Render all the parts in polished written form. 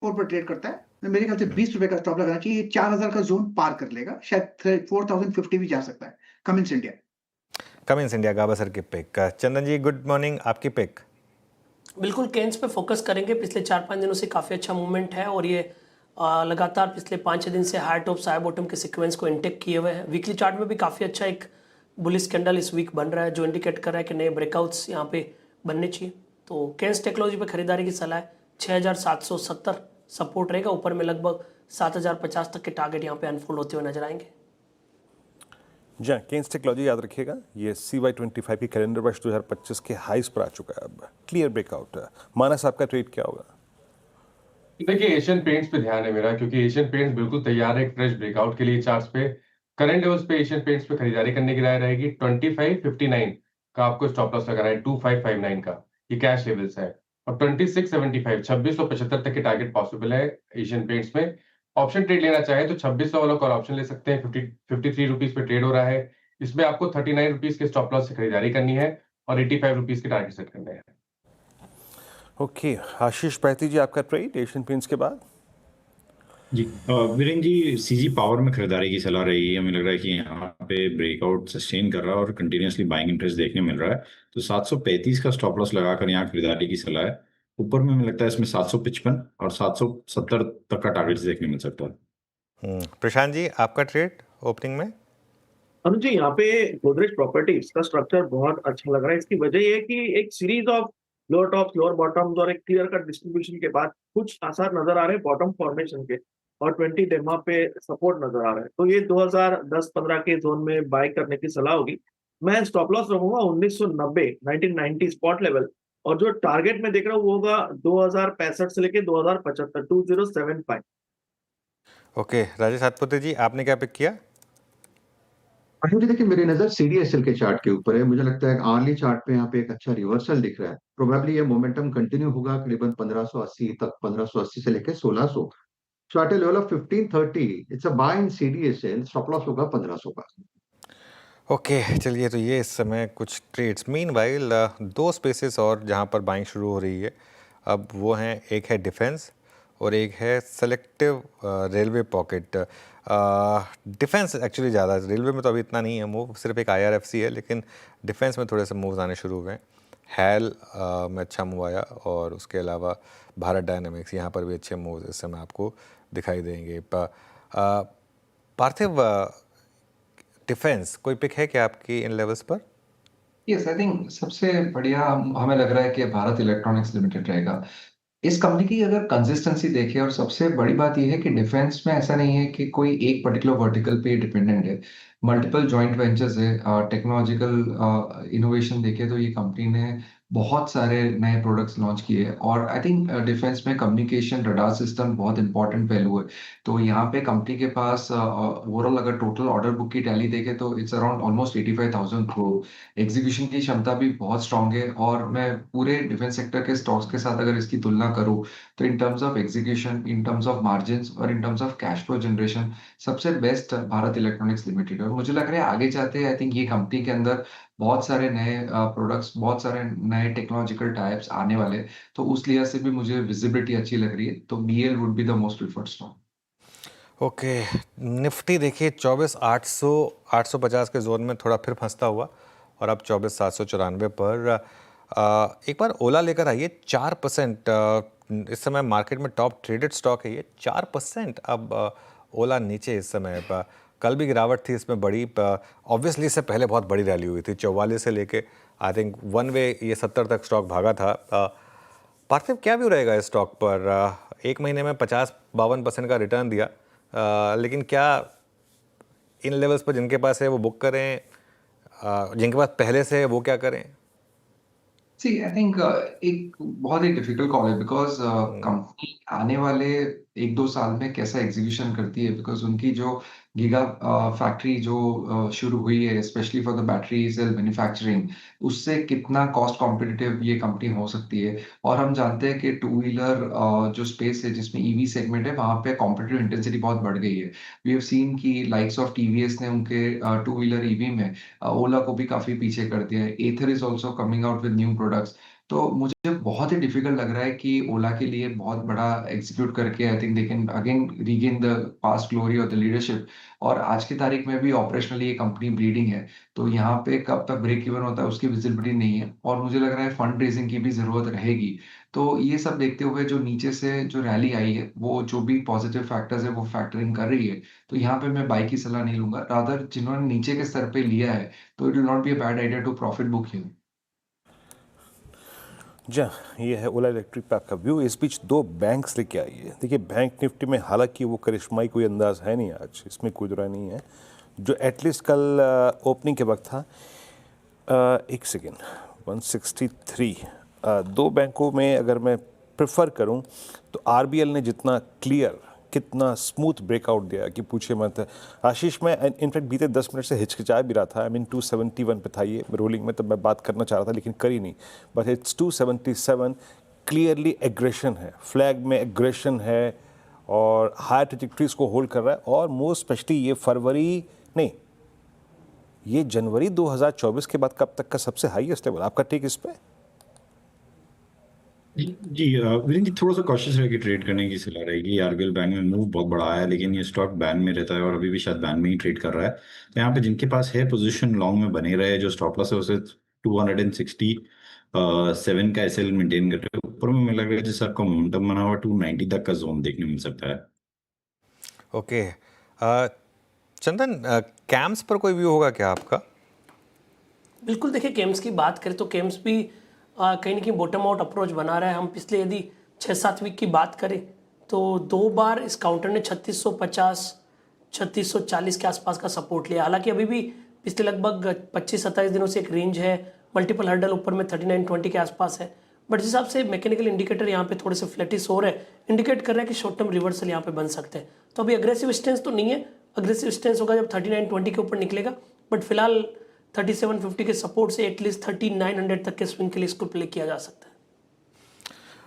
4 पर ट्रेड करता है। मेरे ख्याल से ₹20 का स्टॉप लगाना चाहिए। ये 4000 का ज़ोन पार कर लेगा। शायद 4050 भी जा सकता है। Cummins India. कमिंस इंडिया गाबा सर की पिक। चंदन जी गुड मॉर्निंग, आपकी पिक। बिल्कुल केन्स पे फोकस करेंगे। पिछले 4-5 दिनों से काफ़ी अच्छा मूवमेंट है और ये लगातार पिछले 5-6 दिन से हाई टॉप हाई बॉटम के सीक्वेंस को इंटेक किए हुए हैं। वीकली चार्ट में भी काफ़ी अच्छा एक बुलिश कैंडल इस वीक बन रहा है जो इंडिकेट कर रहा है कि नए ब्रेकआउट्स यहाँ पे बनने चाहिए। तो केन्स टेक्नोलॉजी पे खरीदारी की सलाह है। 6770 सपोर्ट रहेगा, ऊपर में लगभग 7050 तक के टारगेट यहाँ पे अनफोल्ड होते हुए नजर आएंगे। जी केन्स टेक्नोलॉजी याद रखिएगा, ये CY25 की कैलेंडर वर्ष 2025 के हाईस पर आ चुका है। अब क्लियर ब्रेकआउट है। मानस आपका ट्रेड क्या होगा? देखिए एशियन पेंट्स पे ध्यान है मेरा, क्योंकि एशियन पेंट्स बिल्कुल तैयार है एक फ्रेश ब्रेकआउट के लिए। चार्ट्स पे करंट लेवल्स पे एशियन पेंट्स पे खरीदारी करने की राय रहेगी। 2559 का आपको स्टॉप लॉस लगाना है, 2559 का ये कैश लेवल्स है। और 2675 2675 तक के टारगेट पॉसिबल है एशियन पेंट्स में। ऑप्शन ट्रेड लेना चाहे तो 2600 वाला कॉल ऑप्शन ले सकते हैं। 53 रुपीज पे ट्रेड हो रहा है। इसमें आपको 39 रुपीज के स्टॉप लॉस से खरीदारी करनी है और 85 रुपीज के टारगेट सेट करने हैं। ओके, आशीष पैती जी आपका ट्रेड एशियन पेंट्स के बाद? जी वीरेंद्र जी, सीजी पावर में खरीदारी की सलाह रहेगी। हमें लग रहा है कि यहाँ पे ब्रेकआउट सस्टेन कर रहा है और कंटिन्यूसली बाइंग इंटरेस्ट देखने मिल रहा है। तो 735 का स्टॉप लॉस लगाकर यहाँ खरीदारी की सलाह है। ऊपर में हमें लगता है इसमें 755 और 770 तक का टारगेट देखने मिल सकता है। प्रशांत जी आपका ट्रेड ओपनिंग में? अनुज जी, यहाँ पे गोदरेज प्रॉपर्टीज का स्ट्रक्चर बहुत अच्छा लग रहा है। इसकी वजह ये है कि एक series of lower top lower bottoms और एक क्लियर कट डिस्ट्रीब्यूशन के बाद कुछ आसार नजर आ रहे हैं बॉटम फॉर्मेशन के, और 20 डेमा पे सपोर्ट नजर आ रहा है। तो ये 2010-15 के जोन में बाय करने की सलाह होगी। मैं स्टॉप लॉस रखूंगा 1990 1990 स्पॉट लेवल, और जो टारगेट में देख रहा हूँ वो होगा 2065 से लेके 2075, 2075। ओके, राजेश सातपुते जी आपने क्या पिक किया? मुझे देखिए, मेरी नजर सीडीएसएल के चार्ट के ऊपर है। मुझे लगता है आर्ली चार्ट पे यहाँ पे एक अच्छा रिवर्सल दिख रहा है। प्रोबेबली ये मोमेंटम कंटिन्यू होगा करीबन 1580 तक, 1580 से लेकर 1600। So at a level of 1530 it's a buy in CDSL. Stop loss होगा 1500 का। ओके चलिए, तो ये इस समय कुछ ट्रेड्स। मीनवाइल दो स्पेसेस और जहाँ पर बाइंग शुरू हो रही है अब वो हैं, एक है डिफेंस और एक है selective railway pocket. Defence actually ज़्यादा, रेलवे में तो अभी इतना नहीं है मूव, सिर्फ एक IRFC है, लेकिन डिफेंस में थोड़े से मूव्स आने शुरू हुए हैं। हैल में अच्छा मूव आया और उसके अलावा भारत डायनामिक्स, यहाँ पर भी अच्छे मूव्स इस समय आपको दिखाई देंगे। पार्थिव, डिफेंस कोई पिक है क्या आपकी इन लेवल्स पर? यस, आई थिंक सबसे बढ़िया हमें लग रहा है कि भारत इलेक्ट्रॉनिक्स लिमिटेड रहेगा। इस कंपनी की अगर कंसिस्टेंसी देखें, और सबसे बड़ी बात यह है कि डिफेंस में ऐसा नहीं है कि कोई एक पर्टिकुलर वर्टिकल पे डिपेंडेंट है। मल्टीपल जॉइंट वेंचर्स है। टेक्नोलॉजिकल इनोवेशन देखें तो ये कंपनी ने बहुत सारे नए प्रोडक्ट्स लॉन्च किए हैं। और आई थिंक डिफेंस में कम्युनिकेशन रडार सिस्टम बहुत इंपॉर्टेंट पहलू है। तो यहाँ पे कंपनी के पास ओवरऑल अगर टोटल ऑर्डर बुक की टैली देखें तो it's around almost 85,000 crore. Execution की क्षमता भी बहुत स्ट्रांग है। और मैं पूरे डिफेंस सेक्टर के स्टॉक्स के साथ अगर इसकी तुलना करूँ तो in terms of execution, in terms of margins और in terms of cash flow generation सबसे बेस्ट भारत इलेक्ट्रॉनिक्स लिमिटेड है। और मुझे लग रहा है आगे जाते आई थिंक ये कंपनी के अंदर बहुत सारे नए प्रोडक्ट्स, बहुत सारे नए टेक्नोलॉजिकल टाइप्स आने वाले। तो उस लिहाज से भी मुझे विजिबिलिटी अच्छी लग रही है। तो BL would be the most preferred stock. Okay, Nifty देखिए 24,800 850 के जोन में थोड़ा फिर फंसता हुआ और अब 24,794 पर। एक बार ओला लेकर आइए। 4% इस समय मार्केट में टॉप ट्रेडेड स्टॉक है ये। 4% अब ओला नीचे इस समय। कल भी गिरावट थी इसमें बड़ी। ऑब्वियसली इससे पहले बहुत बड़ी रैली हुई थी, 44 से लेके आई थिंक वन वे ये 70 तक स्टॉक भागा था। पार्थिव क्या व्यू रहेगा इस स्टॉक पर? एक महीने में 50-52% का रिटर्न दिया, लेकिन क्या इन लेवल्स पर जिनके पास है वो बुक करें, जिनके पास पहले से है वो क्या करें? सी आई थिंक एक बहुत ही डिफिकल्ट कॉल है, बिकॉज कंपनी आने वाले 1-2 साल में कैसा एग्जीक्यूशन करती है। बिकॉज उनकी जो गीगा फैक्ट्री जो शुरू हुई है specially for the battery cell manufacturing, उससे कितना कॉस्ट कॉम्पिटिटिव ये कंपनी हो सकती है। और हम जानते हैं कि टू व्हीलर जो स्पेस है जिसमें EV सेगमेंट है, वहां पे कॉम्पिटिटिव इंटेंसिटी बहुत बढ़ गई है। वी हैव सीन कि लाइक्स ऑफ TVS ने उनके टू व्हीलर EV में ओला को भी काफी पीछे कर दिया है। Ather is also coming out with new products. तो मुझे बहुत ही डिफिकल्ट लग रहा है कि ओला के लिए बहुत बड़ा एग्जीक्यूट करके I think they can again regain the past glory of the leadership. और आज की तारीख में भी ऑपरेशनली ये कंपनी ब्लीडिंग है, तो यहाँ पे कब तक ब्रेक इवन होता है उसकी विजिबिलिटी नहीं है, और मुझे लग रहा है फंड रेजिंग की भी जरूरत रहेगी। तो ये सब देखते हुए जो नीचे से जो रैली आई है, वो जो भी पॉजिटिव फैक्टर्स है वो फैक्टरिंग कर रही है, तो यहाँ पे मैं बाई की सलाह नहीं लूंगा, रादर जिन्होंने नीचे के स्तर पे लिया है तो it will not be a bad idea to profit book here. जी ये है ओला इलेक्ट्रिक पे आपका व्यू। इस बीच दो बैंक्स लेके आई है। देखिए बैंक निफ्टी में हालांकि वो करिश्माई कोई अंदाज है नहीं आज, इसमें कोई दुराय नहीं है, जो एटलीस्ट कल ओपनिंग के वक्त था। एक सेकेंड 163। दो बैंकों में अगर मैं प्रेफर करूं तो आरबीएल ने जितना क्लियर, कितना स्मूथ ब्रेकआउट दिया कि पूछिए मत। आशीष, मैं इनफैक्ट बीते 10 मिनट से हिचकिचा भी रहा था। आई मीन 271 पे था ये रोलिंग में, तब मैं बात करना चाह रहा था लेकिन करी नहीं, बट इट्स 277। क्लियरली एग्रेशन है, फ्लैग में एग्रेशन है और हायर ट्रेजेक्टरीज को होल्ड कर रहा है। और मोस्ट स्पेशली ये फरवरी नहीं, ये जनवरी 2024 के बाद कब तक का सबसे हाईएस्ट लेवल। आपका टेक इस पे? जी वीरेंद्र जी, थोड़ा सा कॉशियस रह के ट्रेड करने की सलाह रहेगी। आरबीएल बैंक में मूव बहुत बड़ा आया, लेकिन ये स्टॉक बैन में रहता है और अभी भी शायद बैन में ही ट्रेड कर रहा है। तो यहाँ पे जिनके पास है पोजीशन लॉन्ग में बने रहे, जो स्टॉप लॉस है उसे 267 का एसएल मेंटेन कर रहे हैं। ऊपर में मुझे लग रहा है जैसे आपका मोमेंटम बना हुआ 290 तक का जोन देखने मिल सकता है। ओके चंदन, कैम्स पर कोई व्यू होगा क्या आपका? बिल्कुल, देखिए केम्स की बात करें तो केम्स भी कहीं ना कहीं बॉटम आउट अप्रोच बना रहा है। हम पिछले यदि 6-7 वीक की बात करें तो 2 बार इस काउंटर ने 3650 3640 के आसपास का सपोर्ट लिया। हालांकि अभी भी पिछले लगभग 25-27 दिनों से एक रेंज है, मल्टीपल हर्डल ऊपर में 3920 के आसपास है, बट जिस हिसाब से मैकेनिकल इंडिकेटर यहाँ पे थोड़े से फ्लैटिश हो रहे हैं, इंडिकेट कर रहा है कि शॉर्ट टर्म रिवर्सल यहाँ पे बन सकते हैं। तो अभी अग्रेसिव स्टेंस तो नहीं है, अग्रेसिव स्टेंस होगा जब 3920 के ऊपर निकलेगा, बट फिलहाल 3750 के सपोर्ट से एटलीस्ट 3900 तक के स्विंग के लिए इसको प्ले किया जा सकता है।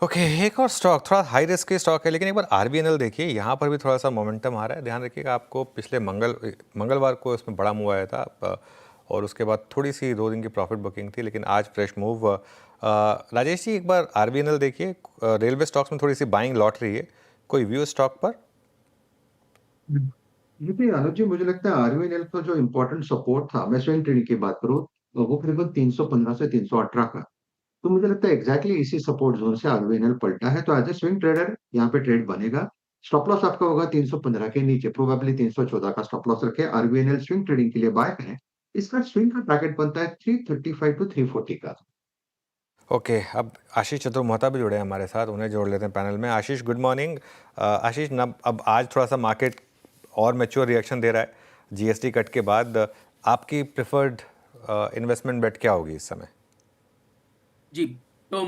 ओके एक और स्टॉक थोड़ा हाई रिस्क की स्टॉक है, लेकिन एक बार आरबीएनएल देखिए, यहाँ पर भी थोड़ा सा मोमेंटम आ रहा है। ध्यान रखिएगा, आपको पिछले मंगलवार को इसमें बड़ा मूव आया था और उसके बाद थोड़ी सी 2 दिन की प्रॉफिट बुकिंग थी, लेकिन आज फ्रेश मूव। राजेश जी, एक बार आरबीएनएल देखिए, रेलवे स्टॉक्स में थोड़ी सी बाइंग लौट रही है, कोई व्यू स्टॉक पर? देखिए अनुज जी, मुझे लगता है आरबीएनएल का जो इम्पोर्टेंट सपोर्ट था, मैं स्विंग ट्रेडिंग की बात करूँ, तो वो करीबन 315 से 318 का। तो मुझे लगता है एग्जैक्टली इसी सपोर्ट जोन से आरबीएनएल पलटा है, तो एज ए स्विंग ट्रेडर यहाँ पे ट्रेड बनेगा। स्टॉप लॉस आपका होगा 315 के नीचे, प्रोबेबली 314 का स्टॉप लॉस रखे आरबीएनएल स्विंग ट्रेडिंग के लिए बाय करें। इसका स्विंग का टारगेट बनता है 335 टू 340 का। ओके अब आशीष चतुर मोहता भी जुड़े हैं हमारे साथ, उन्हें जोड़ लेते हैं पैनल में। आशीष, गुड मॉर्निंग। आशीष, अब आज थोड़ा सा मार्केट और मैच्योर रिएक्शन दे रहा है जीएसटी कट के बाद। आपकी प्रेफर्ड इन्वेस्टमेंट बेट क्या होगी इस समय? जी, तो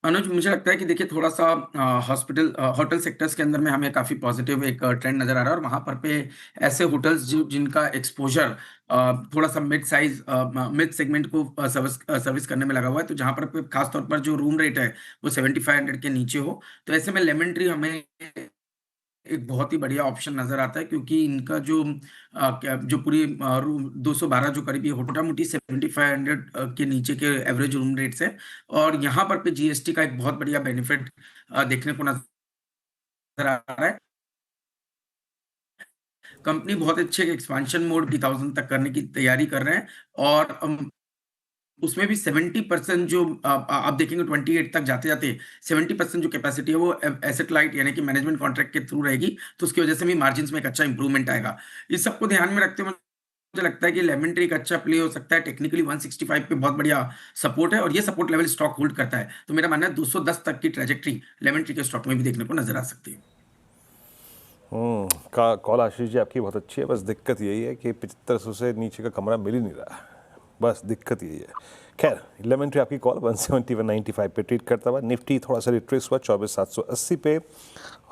अनुज, मुझे लगता है कि देखिए थोड़ा सा होटल सेक्टर्स के अंदर में हमें काफ़ी पॉजिटिव एक ट्रेंड नज़र आ रहा है, और वहाँ पर पे ऐसे होटल्स जिनका एक्सपोजर थोड़ा सा मिड सेगमेंट को सर्विस करने में लगा हुआ है, तो जहाँ पर पे खास तौर पर जो रूम रेट है वो 7500 के नीचे हो, तो ऐसे में लेमन ट्री हमें एक बहुत ही बढ़िया ऑप्शन नजर आता है, क्योंकि इनका जो पूरी 212 जो करीब ये मोटा मोटी 7500 के नीचे के एवरेज रूम रेट्स है, और यहाँ पर पे जीएसटी का एक बहुत बढ़िया बेनिफिट देखने को नजर आ रहा है। कंपनी बहुत अच्छे एक्सपेंशन मोड 2000 तक करने की तैयारी कर रहे हैं, और उसमें भी 70% जो आप देखेंगे 28 तक जाते जाते 70% जो कैपेसिटी है वो एसेट लाइट यानी कि मैनेजमेंट कॉन्ट्रैक्ट के थ्रू रहेगी, तो उसकी वजह से भी मार्जिन्स में एक अच्छा इंप्रूवमेंट आएगा। इस सबको ध्यान में रखते हुए मुझे लगता है कि लेमन ट्री एक अच्छा प्ले हो सकता है। टेक्निकली 165 पे बहुत बढ़िया सपोर्ट है, और ये सपोर्ट लेवल स्टॉक होल्ड करता है, तो मेरा मानना है 210 तक की ट्रेजेक्ट्री लेमन ट्री के स्टॉक में भी देखने को नजर आ सकती है। कॉल आशीष जी आपकी बहुत अच्छी है, बस दिक्कत यही है कि 7500 से नीचे का कमरा मिल ही नहीं रहा, बस दिक्कत यही है। खैर, लेमन ट्री आपकी कॉल 171.95 पे ट्रेड करता हुआ। निफ्टी थोड़ा सा रिट्रेस हुआ 24780 पे,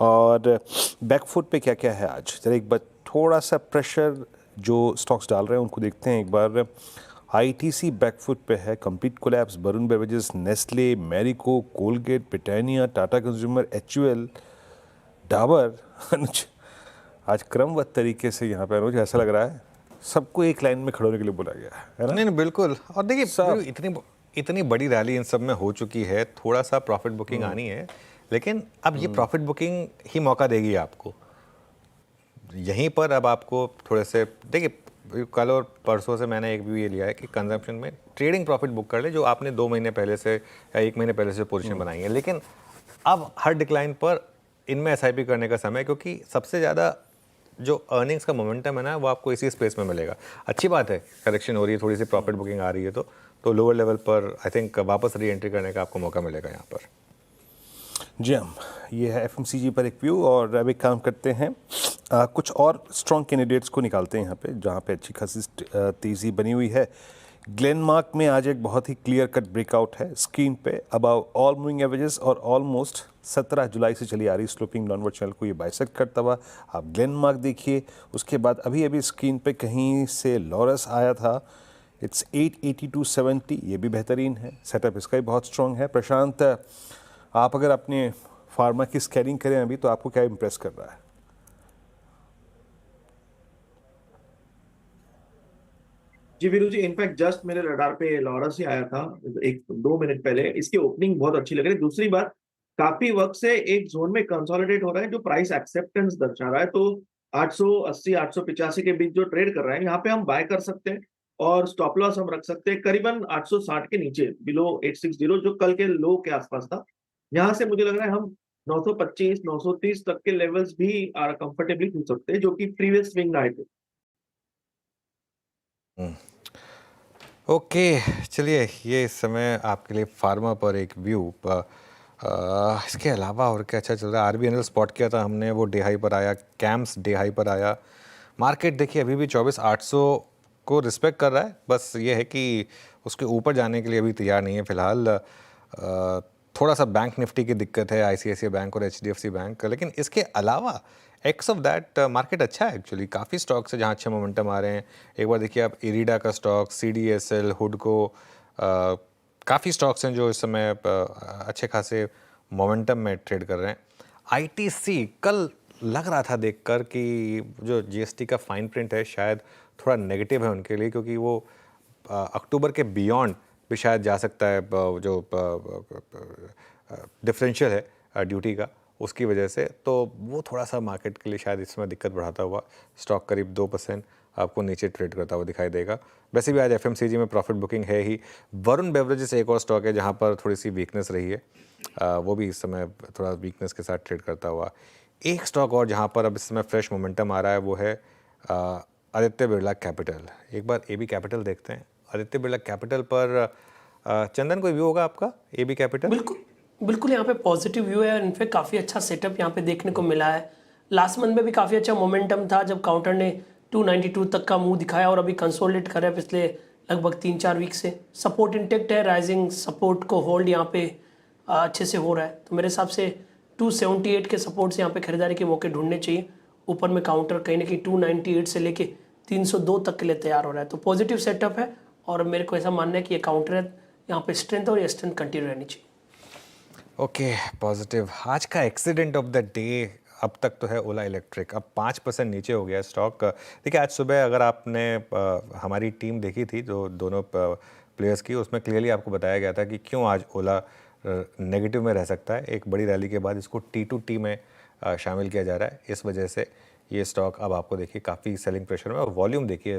और बैकफुट पे क्या क्या है आज, जरा एक बार थोड़ा सा प्रेशर जो स्टॉक्स डाल रहे हैं उनको देखते हैं एक बार। आईटीसी बैकफुट पे है, complete collapse, Varun Beverages, Nestle, Marico, Colgate, Britannia, Tata Consumer, HUL, Dabur. Anuj, आज क्रमबद्ध तरीके से यहाँ पे अनुज ऐसा लग रहा है सबको एक लाइन में खड़े होने के लिए बोला गया है ना? नहीं नहीं बिल्कुल। और देखिए सब- इतनी इतनी बड़ी रैली इन सब में हो चुकी है, थोड़ा सा प्रॉफिट बुकिंग आनी है, लेकिन अब ये प्रॉफिट बुकिंग ही मौका देगी आपको। यहीं पर अब आपको थोड़े से देखिए, कल और परसों से मैंने एक व्यू ये लिया है कि कंजम्पशन में ट्रेडिंग प्रॉफिट बुक कर ले, जो आपने 2 महीने पहले से या 1 महीने पहले से पोजीशन बनाई है। लेकिन अब हर डिक्लाइन पर इनमें एसआईपी करने का समय है, क्योंकि सबसे ज़्यादा जो अर्निंग्स का मोमेंटम है ना, वो आपको इसी स्पेस में मिलेगा। अच्छी बात है, करेक्शन हो रही है, थोड़ी सी प्रॉफिट बुकिंग आ रही है, तो लोअर लेवल पर आई थिंक वापस री एंट्री करने का आपको मौका मिलेगा यहाँ पर। जी हाँ, ये है एफएमसीजी पर एक व्यू। और अब एक काम करते हैं, कुछ और स्ट्रॉन्ग कैंडिडेट्स को निकालते हैं यहाँ पे, जहाँ पे अच्छी खासी तेज़ी बनी हुई है। ग्लेनमार्क में आज एक बहुत ही क्लियर कट ब्रेकआउट है स्क्रीन पे अबव ऑल मूविंग एवरेजेस, और ऑलमोस्ट 17 जुलाई से चली आ रही स्लोपिंग डाउनवर्ड चैनल को ये बाइसेक्ट करता हुआ आप ग्लेनमार्क देखिए। उसके बाद अभी अभी स्क्रीन पे कहीं से लॉरस आया था, इट्स 882.70, ये भी बेहतरीन है, सेटअप इसका भी बहुत स्ट्रॉन्ग है। प्रशांत, आप अगर अपने फार्मा की स्कैनिंग करें अभी, तो आपको क्या इम्प्रेस कर रहा है? जी वीरू जी, इनफैक्ट जस्ट मेरे रडार पे लॉरस ही आया था 1-2 मिनट पहले। इसकी ओपनिंग बहुत अच्छी लग रही है। दूसरी बात, काफी वक्त से एक जोन में कंसोलिडेट हो रहा है जो प्राइस एक्सेप्टेंस दर्शा रहा है। तो 880 885 के बीच जो ट्रेड कर रहा है, यहाँ पे हम बाय कर सकते हैं और स्टॉप लॉस हम रख सकते हैं करीबन 860 के नीचे, बिलो 860, जो कल के लो के आसपास था। यहाँ से मुझे लग रहा है हम 925 930 तक के लेवल्स भी कंफर्टेबली खरीद सकते हैं, जो कि प्रीवियस स्विंग आए थे। ओके, चलिए ये इस समय आपके लिए फार्मा पर एक व्यू। इसके अलावा और क्या अच्छा चल रहा है? आरबीएनएल स्पॉट किया था हमने, वो डे हाई पर आया। कैम्स डे हाई पर आया। मार्केट देखिए अभी भी 24,800 को रिस्पेक्ट कर रहा है, बस ये है कि उसके ऊपर जाने के लिए अभी तैयार नहीं है फिलहाल। थोड़ा सा बैंक निफ्टी की दिक्कत है, आईसीआईसीआई बैंक और एचडीएफसी बैंक, लेकिन इसके अलावा एक्स ऑफ दैट मार्केट अच्छा है एक्चुअली। काफ़ी स्टॉक्स है जहाँ अच्छे मोमेंटम आ रहे हैं। एक बार देखिए आप इरीडा का स्टॉक, सीडीएसएल, हुडको, काफ़ी स्टॉक्स हैं जो इस समय अच्छे खासे मोमेंटम में ट्रेड कर रहे हैं। आईटीसी कल लग रहा था देखकर कि जो जीएसटी का फाइन प्रिंट है शायद थोड़ा नेगेटिव है उनके लिए, क्योंकि वो अक्टूबर के बियॉन्ड भी शायद जा सकता है, जो डिफरेंशियल है ड्यूटी का, उसकी वजह से। तो वो थोड़ा सा मार्केट के लिए शायद इसमें दिक्कत बढ़ाता हुआ स्टॉक करीब 2% आपको नीचे ट्रेड करता हुआ दिखाई देगा। वैसे भी आज एफएमसीजी में प्रॉफिट बुकिंग है ही। वरुण बेवरेजेस एक और स्टॉक है जहां पर थोड़ी सी वीकनेस रही है, वो भी इस समय थोड़ा वीकनेस के साथ ट्रेड करता हुआ। एक स्टॉक और जहां पर अब इस समय फ्रेश मोमेंटम आ रहा है वो है आदित्य बिरला कैपिटल। एक बार एबी कैपिटल देखते हैं। आदित्य बिरला कैपिटल पर चंदन कोई व्यू होगा आपका एबी कैपिटल? बिल्कुल बिल्कुल, यहाँ पे पॉजिटिव व्यू है। इनफैक्ट काफ़ी अच्छा सेटअप यहाँ पे देखने को मिला है। लास्ट मंथ में भी काफ़ी अच्छा मोमेंटम था जब काउंटर ने 292 तक का मुंह दिखाया और अभी कंसोलिडेट कर रहा है पिछले लगभग 3-4 वीक से। सपोर्ट इंटेक्ट है, राइजिंग सपोर्ट को होल्ड यहाँ पे अच्छे से हो रहा है। तो मेरे हिसाब से 278 के सपोर्ट से यहाँ पे खरीदारी के मौके ढूंढने चाहिए। ऊपर में काउंटर कहीं ना कहीं 298 से लेके 302 तक के लिए तैयार हो रहा है। तो पॉजिटिव सेटअप है और मेरे को ऐसा मानना है कि ये काउंटर है, यहाँ पे स्ट्रेंथ और ये स्ट्रेंथ कंटिन्यू रहनी चाहिए। Okay, positive. आज का एक्सीडेंट ऑफ द डे अब तक तो है ओला इलेक्ट्रिक। अब 5% नीचे हो गया स्टॉक। देखिए आज सुबह अगर आपने हमारी टीम देखी थी जो दोनों प्लेयर्स की, उसमें क्लियरली आपको बताया गया था कि क्यों आज ओला नेगेटिव में रह सकता है। एक बड़ी रैली के बाद इसको T2T में शामिल किया जा रहा है, इस वजह से ये स्टॉक अब आपको देखिए काफ़ी सेलिंग प्रेशर में। और वॉल्यूम देखिए